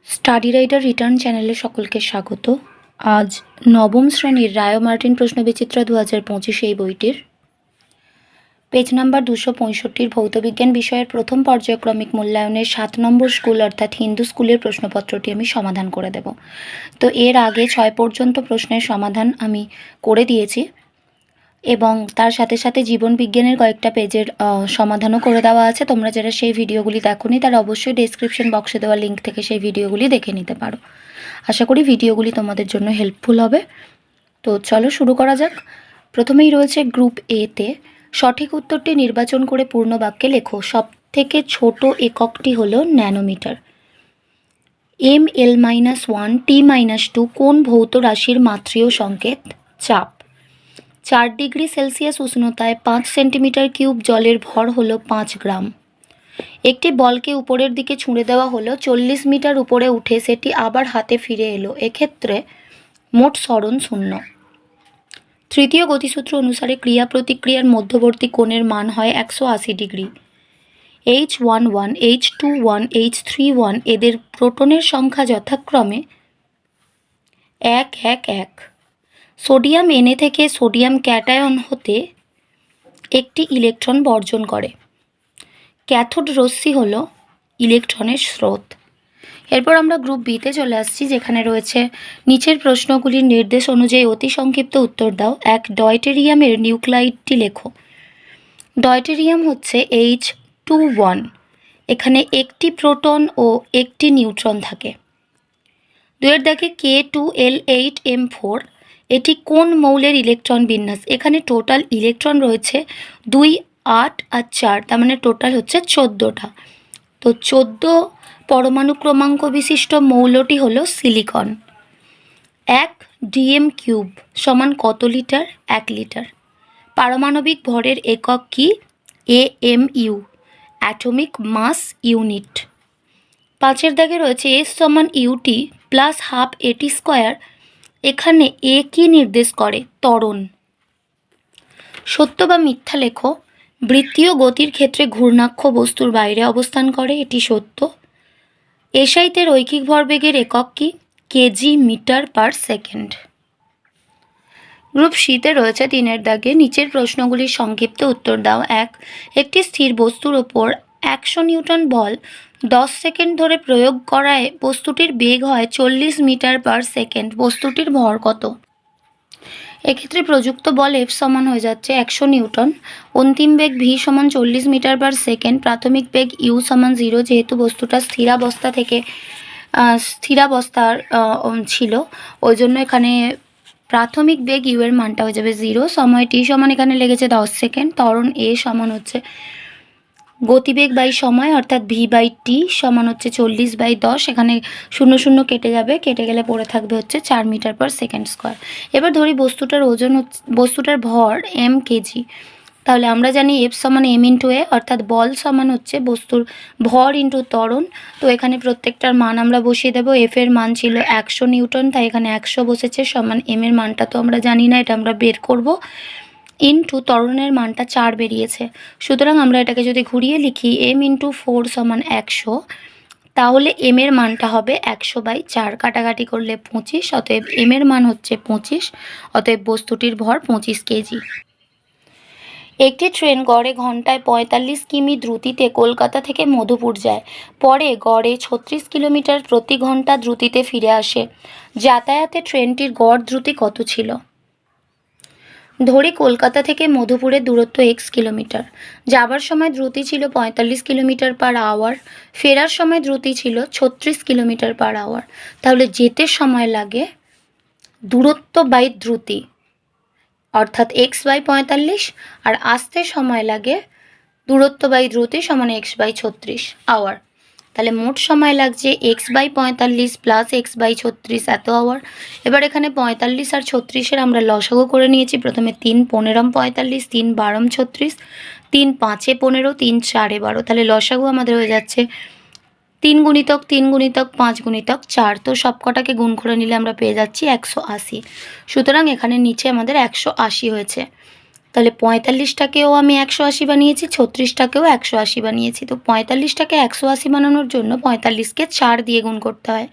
Study rider return চ্যানেলে সকলকে স্বাগত। আজ নবম শ্রেণীর রায় মার্টিন প্রশ্নবিচিত্রা 2025 এই বইটির পেজ নাম্বার 265 ভৌতবিজ্ঞান বিষয়ের প্রথম পর্যায়ক্রমিক মূল্যায়নের 7 নম্বর স্কুল অর্থাৎ হিন্দু স্কুলের প্রশ্নপত্রটি আমি সমাধান করে দেব। তো এর আগে 6 পর্যন্ত প্রশ্নের সমাধান আমি করে দিয়েছি এবং তার সাথে সাথে জীবন বিজ্ঞানের কয়েকটা পেজের সমাধানও করে দেওয়া আছে। তোমরা যারা সেই ভিডিওগুলি দেখোনি তারা অবশ্যই ডেসক্রিপশন বক্সে দেওয়া লিঙ্ক থেকে সেই ভিডিওগুলি দেখে নিতে পারো। আশা করি ভিডিওগুলি তোমাদের জন্য হেল্পফুল হবে। তো চলো শুরু করা যাক। প্রথমেই রয়েছে গ্রুপ এতে সঠিক উত্তরটি নির্বাচন করে পূর্ণ বাক্যে লেখো। সব থেকে ছোট এককটি হলো ন্যানোমিটার। ml-1 t-2 কোন ভৌত রাশির মাত্রীয় সংকেত? চাপ। 4 ডিগ্রি সেলসিয়াস উষ্ণতায় 5 সেন্টিমিটার কিউব জলের ভর হলো 5 গ্রাম। একটি বলকে উপরের দিকে ছুঁড়ে দেওয়া হলো, 40 মিটার উপরে উঠে সেটি আবার হাতে ফিরে এলো, এক্ষেত্রে মোট সরণ শূন্য। তৃতীয় গতিসূত্র অনুসারে ক্রিয়া প্রতিক্রিয়ার মধ্যবর্তী কোণের মান হয় 180 ডিগ্রি। H11, H21, H31 এদের প্রোটনের সংখ্যা যথাক্রমে 1, 1, 1। সোডিয়াম Na থেকে সোডিয়াম ক্যাটায়ন হতে একটি ইলেকট্রন বর্জন করে। ক্যাথোড রশ্মি হলো ইলেকট্রনের স্রোত। এরপর আমরা গ্রুপ বিতে চলে আসছি, যেখানে রয়েছে নিচের প্রশ্নগুলির নির্দেশ অনুযায়ী অতি সংক্ষিপ্ত উত্তর দাও। 1 ডয়টেরিয়ামের নিউক্লাইডটি লেখো। ডয়টেরিয়াম হচ্ছে H21, এখানে একটি প্রোটন ও একটি নিউট্রন থাকে। 2 দাগে K2L8M4 এটি কোন মৌলের ইলেকট্রন বিন্যাস? এখানে টোটাল ইলেকট্রন রয়েছে 2, 8 আর 4, তার মানে টোটাল হচ্ছে 14টা। তো 14 পরমাণু ক্রমাঙ্ক বিশিষ্ট মৌলটি হলো সিলিকন। 1 ডিএম কিউব সমান কত লিটার? 1 লিটার। পারমাণবিক ভরের একক কি? AMU, অ্যাটমিক মাস ইউনিট। 5 দাগে রয়েছে S সমান UT plus half AT square, এখানে A কি নির্দেশ করে? ত্বরণ। সত্য বা মিথ্যা লেখো। বৃত্তীয় গতির ক্ষেত্রে ঘূর্ণাক্ষ বস্তুর বাইরে অবস্থান করে, এটি সত্য। এসআইতে রৈখিক ভরবেগের একক কি? Kg metre per second. Group সিতে রয়েছে 3 দাগে নিচের প্রশ্নগুলির সংক্ষিপ্ত উত্তর দাও। 1 একটি স্থির বস্তুর ওপর 100 নিউটন বল 10 সেকেন্ড ধরে প্রয়োগ করায় বস্তুটির বেগ হয় 40 মিটার পার সেকেন্ড, বস্তুটির ভর কত? এক্ষেত্রে প্রযুক্ত বল F সমান হয়ে যাচ্ছে 100 নিউটন, অন্তিম বেগ V সমান 40 মিটার পার সেকেন্ড, প্রাথমিক বেগ U সমান 0, যেহেতু বস্তুটা স্থিরাবস্থার ছিল, ওই জন্য এখানে প্রাথমিক বেগ U এর মানটা হয়ে যাবে 0। সময় T সমান এখানে লেগেছে 10 সেকেন্ড। ত্বরণ A সমান হচ্ছে গতিবেগ বাই সময় অর্থাৎ V/T সমান হচ্ছে 40/10, এখানে 0 0 কেটে যাবে, কেটে গেলে পড়ে থাকবে হচ্ছে 4 মিটার পার সেকেন্ড স্কোয়ার। এবার ধরি বস্তুটার ভর m কেজি, তাহলে আমরা জানি F সমান m ইন্টু A, অর্থাৎ বল সমান হচ্ছে বস্তুর ভর ইন্টু ত্বরণ। তো এখানে প্রত্যেকটার মান আমরা বসিয়ে দেবো। F এর মান ছিল 100 নিউটন, তাই এখানে 100 বসেছে, সমান m এর মানটা তো আমরা জানি না, এটা আমরা বের করব, ইন্টু ত্বরণের মানটা 4 বেরিয়েছে। সুতরাং আমরা এটাকে যদি ঘুরিয়ে লিখি m ইন্টু 4 সমান 100, তাহলে m এর মানটা হবে 100/4, কাটাকাটি করলে 25, অতএব m এর মান হচ্ছে 25, অতএব বস্তুটির ভর 25 কেজি। একটি ট্রেন গড়ে ঘন্টায় 45 কিমি দ্রুতিতে কলকাতা থেকে মধুপুর যায়, পরে গড়ে 36 কিলোমিটার প্রতি ঘন্টা দ্রুতিতে ফিরে আসে। যাতায়াতে ট্রেনটির গড় দ্রুতি কত ছিল? ধরি কলকাতা থেকে মধুপুরের দূরত্ব x কিলোমিটার, যাবার সময় দ্রুতি ছিল 45 কিলোমিটার পার আওয়ার, ফেরার সময় দ্রুতি ছিল 36 কিলোমিটার পার আওয়ার। তাহলে যেতে সময় লাগে দূরত্ব বাই দ্রুতি অর্থাৎ x/45, আর আসতে সময় লাগে দূরত্ব বাই দ্রুতি সমান x/36 আওয়ার। তাহলে মোট সময় লাগছে x/45 প্লাস x/36 এত আওয়ার। এবার এখানে 45 আর 36-এর আমরা লসাগু করে নিয়েছি। প্রথমে 3 15 45, 3 12 36, 3 5 15, 3 4 12, তাহলে লসাগু আমাদের হয়ে যাচ্ছে 3 গুণিতক 3 গুণিতক 5 গুণিতক 4। তো সব কটাকে গুণ করে নিলে আমরা পেয়ে যাচ্ছি 180। সুতরাং এখানে নিচে আমাদের 180 হয়েছে। তাহলে 45টাকেও আমি 180 বানিয়েছি, 36টাকেও 180 বানিয়েছি। তো 45টাকে 180 বানানোর জন্য 45কে 4 দিয়ে গুণ করতে হয়।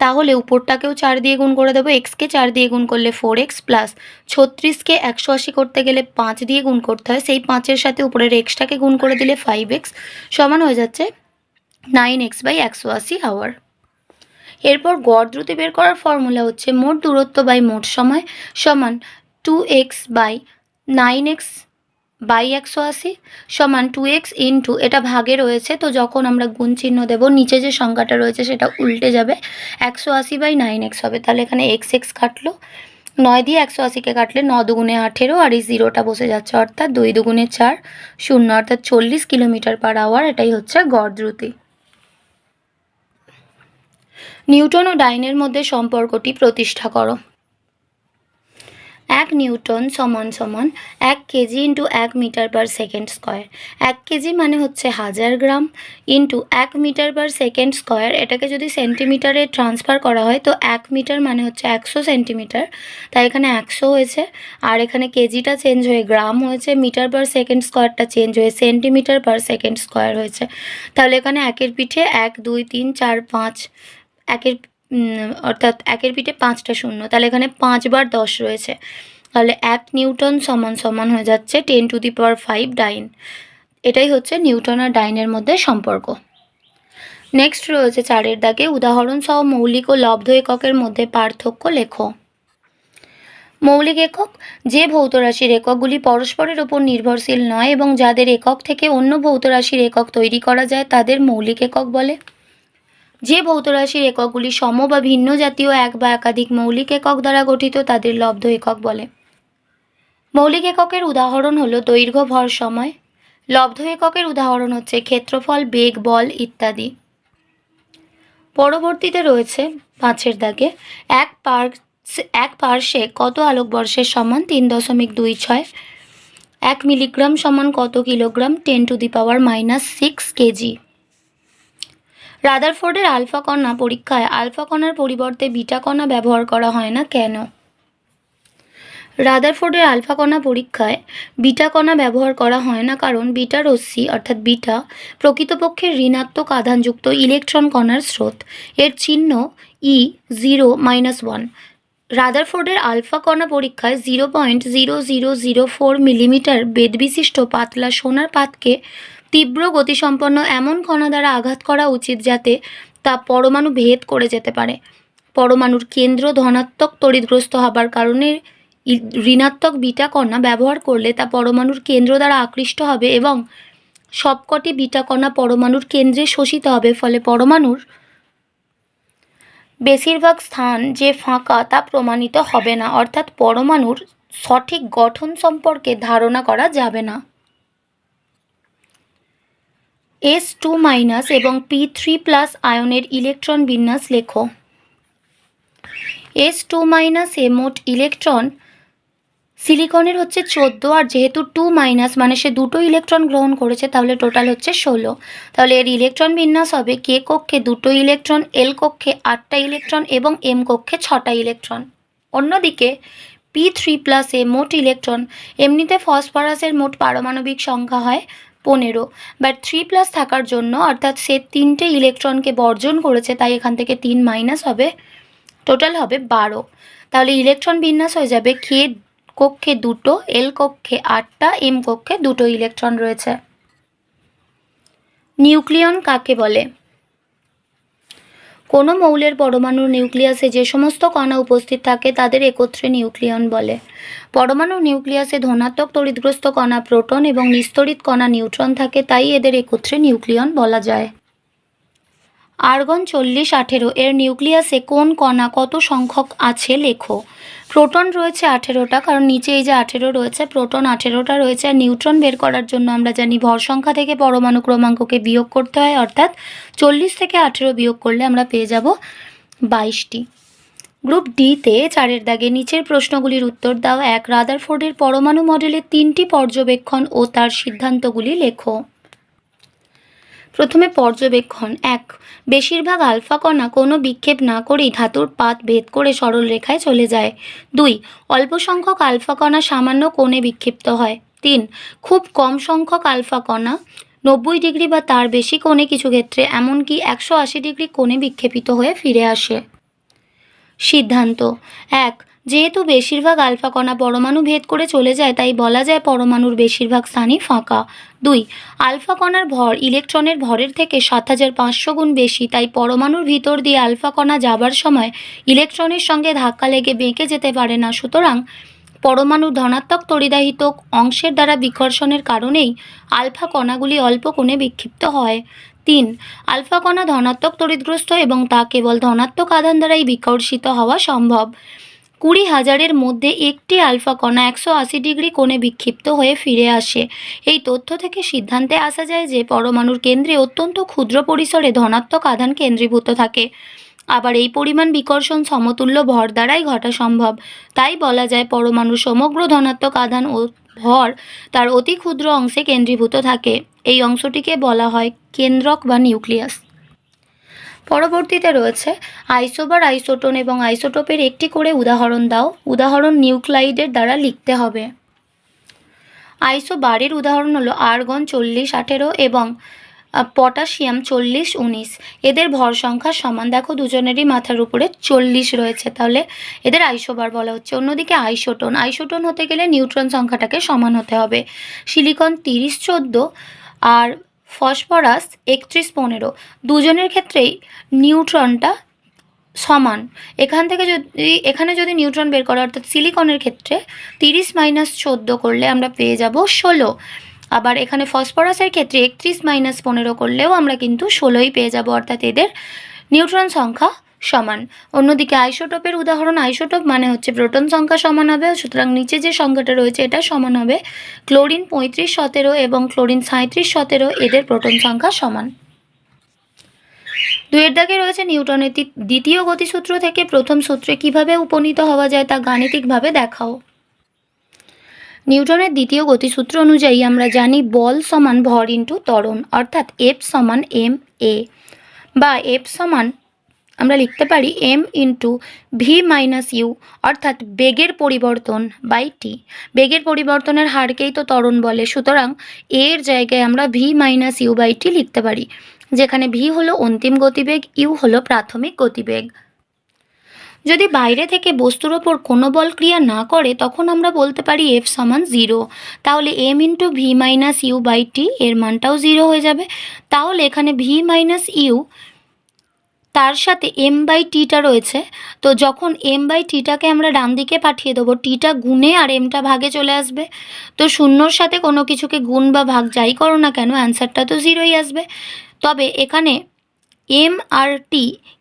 তাহলে উপরটাকেও 4 দিয়ে গুণ করে দেবো, এক্সকে 4 দিয়ে গুণ করলে 4x প্লাস 36কে 180 করতে গেলে 5 দিয়ে গুণ করতে হয়, সেই 5-এর সাথে উপরের এক্সটাকে গুণ করে দিলে 5x সমান হয়ে যাচ্ছে 9x/180 আওয়ার। এরপর গড় দ্রুতি বের করার ফর্মুলা হচ্ছে মোট দূরত্ব বাই মোট সময় সমান 2x/9x/180 সমান 2x ইন্টু, এটা ভাগে রয়েছে তো যখন আমরা গুণ চিহ্ন দেব নিচে যে সংখ্যাটা রয়েছে সেটা উল্টে যাবে, 180/9x হবে। তাহলে এখানে x কাটলো, 9 দিয়ে 180কে কাটলে 9 দুগুণে 18 আর এই জিরোটা বসে যাচ্ছে, অর্থাৎ 2 দুগুণে 4 0, অর্থাৎ 40 কিলোমিটার/আওয়ার। এটাই হচ্ছে গড় দ্রুতি। নিউটন ও ডাইনের মধ্যে সম্পর্কটি প্রতিষ্ঠা করো। 1 নিউটন সমান সমান 1 KG into 1 metre per second square. 1 KG মানে হচ্ছে 1000 গ্রাম ইন্টু 1 মিটার/সেকেন্ড স্কোয়ার। এটাকে যদি সেন্টিমিটারে ট্রান্সফার করা হয় তো 1 মিটার মানে হচ্ছে 100 সেন্টিমিটার, তাই এখানে 100 হয়েছে। আর এখানে কেজিটা চেঞ্জ হয়ে গ্রাম হয়েছে, মিটার/সেকেন্ড স্কোয়ারটা চেঞ্জ হয়ে সেন্টিমিটার/সেকেন্ড স্কোয়ার হয়েছে। তাহলে এখানে 1-এর পিঠে 1 2 3 4 5, অর্থাৎ 1-এর পিঠে 5টা শূন্য, তাহলে এখানে 5 বার 10 রয়েছে। তাহলে 1 নিউটন সমান সমান হয়ে যাচ্ছে 10⁵ ডাইন। এটাই হচ্ছে নিউটন আর ডাইনের মধ্যে সম্পর্ক। নেক্সট রয়েছে 4-এর দাগে উদাহরণ সহ মৌলিক ও লব্ধ এককের মধ্যে পার্থক্য লেখো। মৌলিক একক যে ভৌত রাশির এককগুলি পরস্পরের উপর নির্ভরশীল নয় এবং যাদের একক থেকে অন্য ভৌত রাশির একক তৈরি করা যায় তাদের মৌলিক একক বলে। যে ভৌত রাশির এককগুলি সম বা ভিন্ন জাতীয় এক বা একাধিক মৌলিক একক দ্বারা গঠিত তাদের লব্ধ একক বলে। মৌলিক এককের উদাহরণ হলো দৈর্ঘ্য, ভর, সময়। লব্ধ এককের উদাহরণ হচ্ছে ক্ষেত্রফল, বেগ, বল ইত্যাদি। পরবর্তীতে রয়েছে 5-এর দাগে এক পার্সে কত আলোকবর্ষের সমান 3.26। 1 মিলিগ্রাম সমান কত কিলোগ্রাম 10⁻⁻6 কেজি। রাদারফোর্ডের আলফা কণা পরীক্ষায় আলফা কণার পরিবর্তে বিটা কণা ব্যবহার করা হয় না কেন? রাদারফোর্ডের আলফা কণা পরীক্ষায় বিটা কণা ব্যবহার করা হয় না কারণ বিটা রশ্মি অর্থাৎ বিটা প্রকৃতপক্ষে ঋণাত্মক আধানযুক্ত ইলেকট্রন কণার স্রোত, এর চিহ্ন E0-1। রাদারফোর্ডের আলফা কণা পরীক্ষায় 0.0004 মিলিমিটার বেধবিশিষ্ট পাতলা সোনার পাতকে তীব্র গতিসম্পন্ন এমন কণা দ্বারা আঘাত করা উচিত যাতে তা পরমাণু ভেদ করে যেতে পারে। পরমাণুর কেন্দ্র ধনাত্মক তড়িৎগ্রস্ত হবার কারণে ঋণাত্মক বিটা কণা ব্যবহার করলে তা পরমাণুর কেন্দ্র দ্বারা আকৃষ্ট হবে এবং সবকটি বিটা কণা পরমাণুর কেন্দ্রে শোষিত হবে, ফলে পরমাণুর বেশিরভাগ স্থান যে ফাঁকা তা প্রমাণিত হবে না, অর্থাৎ পরমাণুর সঠিক গঠন সম্পর্কে ধারণা করা যাবে না। S2- এবং P3+ আয়নের ইলেকট্রন বিন্যাস লেখো। S2- এ মোট ইলেকট্রন সিলিকনের হচ্ছে 14, আর যেহেতু 2- মানে সে দুটো ইলেকট্রন গ্রহণ করেছে তাহলে টোটাল হচ্ছে 16। তাহলে এর ইলেকট্রন বিন্যাস হবে K কক্ষে 2টো ইলেকট্রন, L কক্ষে 8টা ইলেকট্রন এবং M কক্ষে 6টা ইলেকট্রন। অন্যদিকে P3+ এ মোট ইলেকট্রন, এমনিতে ফসফরাসের মোট পারমাণবিক সংখ্যা হয় 15, বাট 3+ থাকার জন্য অর্থাৎ সে 3টে ইলেকট্রনকে বর্জন করেছে তাই এখান থেকে 3- হবে, টোটাল হবে 12। তাহলে ইলেকট্রন বিন্যাস হয়ে যাবে K কক্ষে 2টো, L কক্ষে 8টা, M কক্ষে 2টো ইলেকট্রন রয়েছে। নিউক্লিয়ন কাকে বলে? কোনো মৌলের পরমাণুর নিউক্লিয়াসে যে সমস্ত কণা উপস্থিত থাকে তাদের একত্রে নিউক্লিয়ন বলে। পরমাণুর নিউক্লিয়াসে ধনাত্মক তড়িৎগ্রস্ত কণা প্রোটন এবং নিস্তড়িত কণা নিউট্রন থাকে, তাই এদের একত্রে নিউক্লিয়ন বলা যায়। আর্গন 4018 এর নিউক্লিয়াসে কোন কণা কত সংখ্যক আছে লেখো। প্রোটন রয়েছে 18টা, কারণ নিচে এই যে 18 রয়েছে, প্রোটন 18টা রয়েছে। আর নিউট্রন বের করার জন্য আমরা জানি ভর সংখ্যা থেকে পরমাণু ক্রমাঙ্ককে বিয়োগ করতে হয়, অর্থাৎ 40 থেকে 18 বিয়োগ করলে আমরা পেয়ে যাব 22টি। গ্রুপ ডিতে 4-এর দাগে নিচের প্রশ্নগুলির উত্তর দাও। 1 রাদারফোর্ডের পরমাণু মডেলের 3টি পর্যবেক্ষণ ও তার সিদ্ধান্তগুলি লেখো। প্রথমে পর্যবেক্ষণ 1, বেশিরভাগ আলফা কণা কোনো বিক্ষেপ না করেই ধাতুর পাত ভেদ করে সরল রেখায় চলে যায়। 2, অল্প সংখ্যক আলফা কণা সামান্য কোণে বিক্ষিপ্ত হয়। 3, খুব কম সংখ্যক আলফা কণা 90 ডিগ্রি বা তার বেশি কোণে, কিছু ক্ষেত্রে এমনকি 180 ডিগ্রি কোণে বিক্ষেপিত হয়ে ফিরে আসে। সিদ্ধান্ত 1, যেহেতু বেশিরভাগ আলফা কণা পরমাণু ভেদ করে চলে যায় তাই বলা যায় পরমাণুর বেশিরভাগ স্থানই ফাঁকা। 2, আলফা কণার ভর ইলেকট্রনের ভরের থেকে 7500 গুণ বেশি, তাই পরমাণুর ভিতর দিয়ে আলফা কণা যাবার সময় ইলেকট্রনের সঙ্গে ধাক্কা লেগে বেঁকে যেতে পারে না, সুতরাং পরমাণুর ধনাত্মক তড়িদাহিত অংশের দ্বারা বিকর্ষণের কারণেই আলফা কণাগুলি অল্প কোণে বিক্ষিপ্ত হয়। 3, আলফা কণা ধনাত্মক তড়িৎগ্রস্ত এবং তা কেবল ধনাত্মক আধান দ্বারাই বিকর্ষিত হওয়া সম্ভব। 20,000-এর মধ্যে একটি আলফা কণা 180 ডিগ্রি কোণে বিক্ষিপ্ত হয়ে ফিরে আসে। এই তথ্য থেকে সিদ্ধান্তে আসা যায় যে পরমাণুর কেন্দ্রে অত্যন্ত ক্ষুদ্র পরিসরে ধনাত্মক আধান কেন্দ্রীভূত থাকে। আবার এই পরিমাণ বিকর্ষণ সমতুল্য ভর দ্বারাই ঘটা সম্ভব। তাই বলা যায় পরমাণুর সমগ্র ধনাত্মক আধান ও ভর তার অতি ক্ষুদ্র অংশে কেন্দ্রীভূত থাকে। এই অংশটিকে বলা হয় কেন্দ্রক বা নিউক্লিয়াস। পরবর্তীতে রয়েছে আইসোবার, আইসোটোন এবং আইসোটোপের একটি করে উদাহরণ দাও। উদাহরণ নিউক্লাইডের দ্বারা লিখতে হবে। আইসোবারের উদাহরণ হলো আর্গন 40-18 এবং পটাশিয়াম 40-19। এদের ভর সংখ্যা সমান। দেখো দুজনেরই মাথার উপরে 40 রয়েছে, তাহলে এদের আইসোবার বলা হচ্ছে। অন্যদিকে আইসোটোন, আইসোটোন হতে গেলে নিউট্রন সংখ্যাটাকে সমান হতে হবে। সিলিকন 30-14 আর ফসফরাস 31-15। দুজনের ক্ষেত্রেই নিউট্রনটা সমান। এখানে যদি নিউট্রন বের করা, অর্থাৎ সিলিকনের ক্ষেত্রে 30 - 14 করলে আমরা পেয়ে যাব 16। আবার এখানে ফসফরাসের ক্ষেত্রে 31 - 15 করলেও আমরা কিন্তু 16ই পেয়ে যাব, অর্থাৎ এদের নিউট্রন সংখ্যা সমান। অন্যদিকে আইসোটোপের উদাহরণ, আইসোটোপ মানে হচ্ছে প্রোটন সংখ্যা সমান হবে, সুতরাং নিচে যে সংখ্যাটা রয়েছে এটা সমান হবে। ক্লোরিন 35-17 এবং ক্লোরিন 37-17, এদের প্রোটন সংখ্যা সমান। 2 এর দাগে রয়েছে নিউটনের দ্বিতীয় গতিসূত্র থেকে প্রথম সূত্রে কিভাবে উপনীত হওয়া যায় তা গাণিতিকভাবে দেখাও। নিউটনের দ্বিতীয় গতিসূত্র অনুযায়ী আমরা জানি বল সমান ভর ইন্টু ত্বরণ, অর্থাৎ F সমান ma, বা F সমান আমরা লিখতে পারি m into v minus u, অর্থাৎ বেগের পরিবর্তন বাই টি। বেগের পরিবর্তনের হারকেই তো ত্বরণ বলে, সুতরাং এর জায়গায় আমরা ভি মাইনাস ইউ বাই টি লিখতে পারি, যেখানে ভি হলো অন্তিম গতিবেগ, ইউ হলো প্রাথমিক গতিবেগ। যদি বাইরে থেকে বস্তুর ওপর কোনো বল ক্রিয়া না করে তখন আমরা বলতে পারি F সমান 0। তাহলে m into v minus u by t, এর মানটাও 0 হয়ে যাবে। তাহলে এখানে ভি মাইনাস ইউ তার সাথে m বাই টিটা রয়েছে, তো যখন m বাই টিটাকে আমরা ডান দিকে পাঠিয়ে দেবো, টিটা গুণে আর mটা ভাগে চলে আসবে। তো শূন্যর সাথে কোনো কিছুকে গুণ বা ভাগ যাই করো না কেন, অ্যান্সারটা তো 0ই আসবে। তবে এখানে m আর t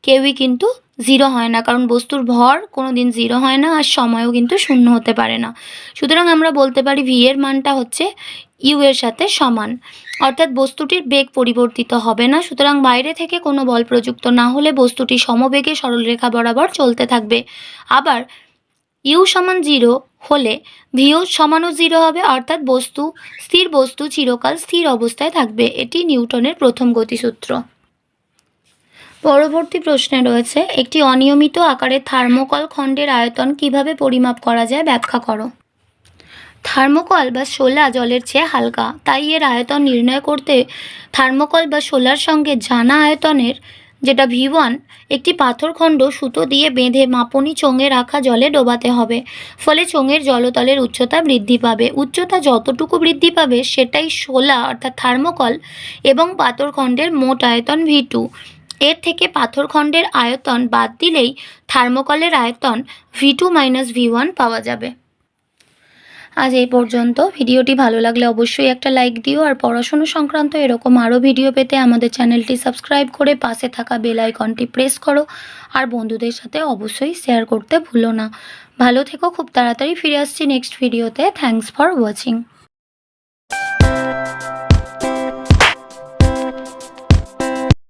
কেউই কিন্তু 0 হয় না, কারণ বস্তুর ভর কোনো দিন 0 হয় না, আর সময়ও কিন্তু শূন্য হতে পারে না। সুতরাং আমরা বলতে পারি v এর মানটা হচ্ছে ইউ এর সাথে সমান, অর্থাৎ বস্তুটির বেগ পরিবর্তিত হবে না। সুতরাং বাইরে থেকে কোনো বল প্রযুক্ত না হলে বস্তুটি সমবেগে সরলরেখা বরাবর চলতে থাকবে। আবার ইউ সমান 0 হলে ভিও সমানও 0 হবে, অর্থাৎ স্থির বস্তু চিরকাল স্থির অবস্থায় থাকবে। এটি নিউটনের প্রথম গতিসূত্র। পরবর্তী প্রশ্নে রয়েছে একটি অনিয়মিত আকারের থার্মোকল খণ্ডের আয়তন কিভাবে পরিমাপ করা যায় ব্যাখ্যা করো। থার্মোকল বা শোলা জলের চেয়ে হালকা, তাই এর আয়তন নির্ণয় করতে থার্মোকল বা শোলার সঙ্গে জানা আয়তনের, যেটা V1, একটি পাথরখণ্ড সুতো দিয়ে বেঁধে মাপনী চোঙে রাখা জলে ডোবাতে হবে। ফলে চোঙের জলতলের উচ্চতা বৃদ্ধি পাবে। উচ্চতা যতটুকু বৃদ্ধি পাবে সেটাই শোলা অর্থাৎ থার্মোকল এবং পাথরখণ্ডের মোট আয়তন V2। এর থেকে পাথরখণ্ডের আয়তন বাদ দিলেই থার্মোকলের আয়তন V2 - V1 পাওয়া যাবে। আজ এই পর্যন্ত। ভিডিওটি ভালো লাগলে অবশ্যই একটা লাইক দিও, আর পড়াশোনা সংক্রান্ত এরকম আরও ভিডিও পেতে আমাদের চ্যানেলটি সাবস্ক্রাইব করে পাশে থাকা বেল আইকনটি প্রেস করো, আর বন্ধুদের সাথে অবশ্যই শেয়ার করতে ভুলো না। ভালো থেকো, খুব তাড়াতাড়ি ফিরে আসছি নেক্সট ভিডিওতে। Thanks for watching.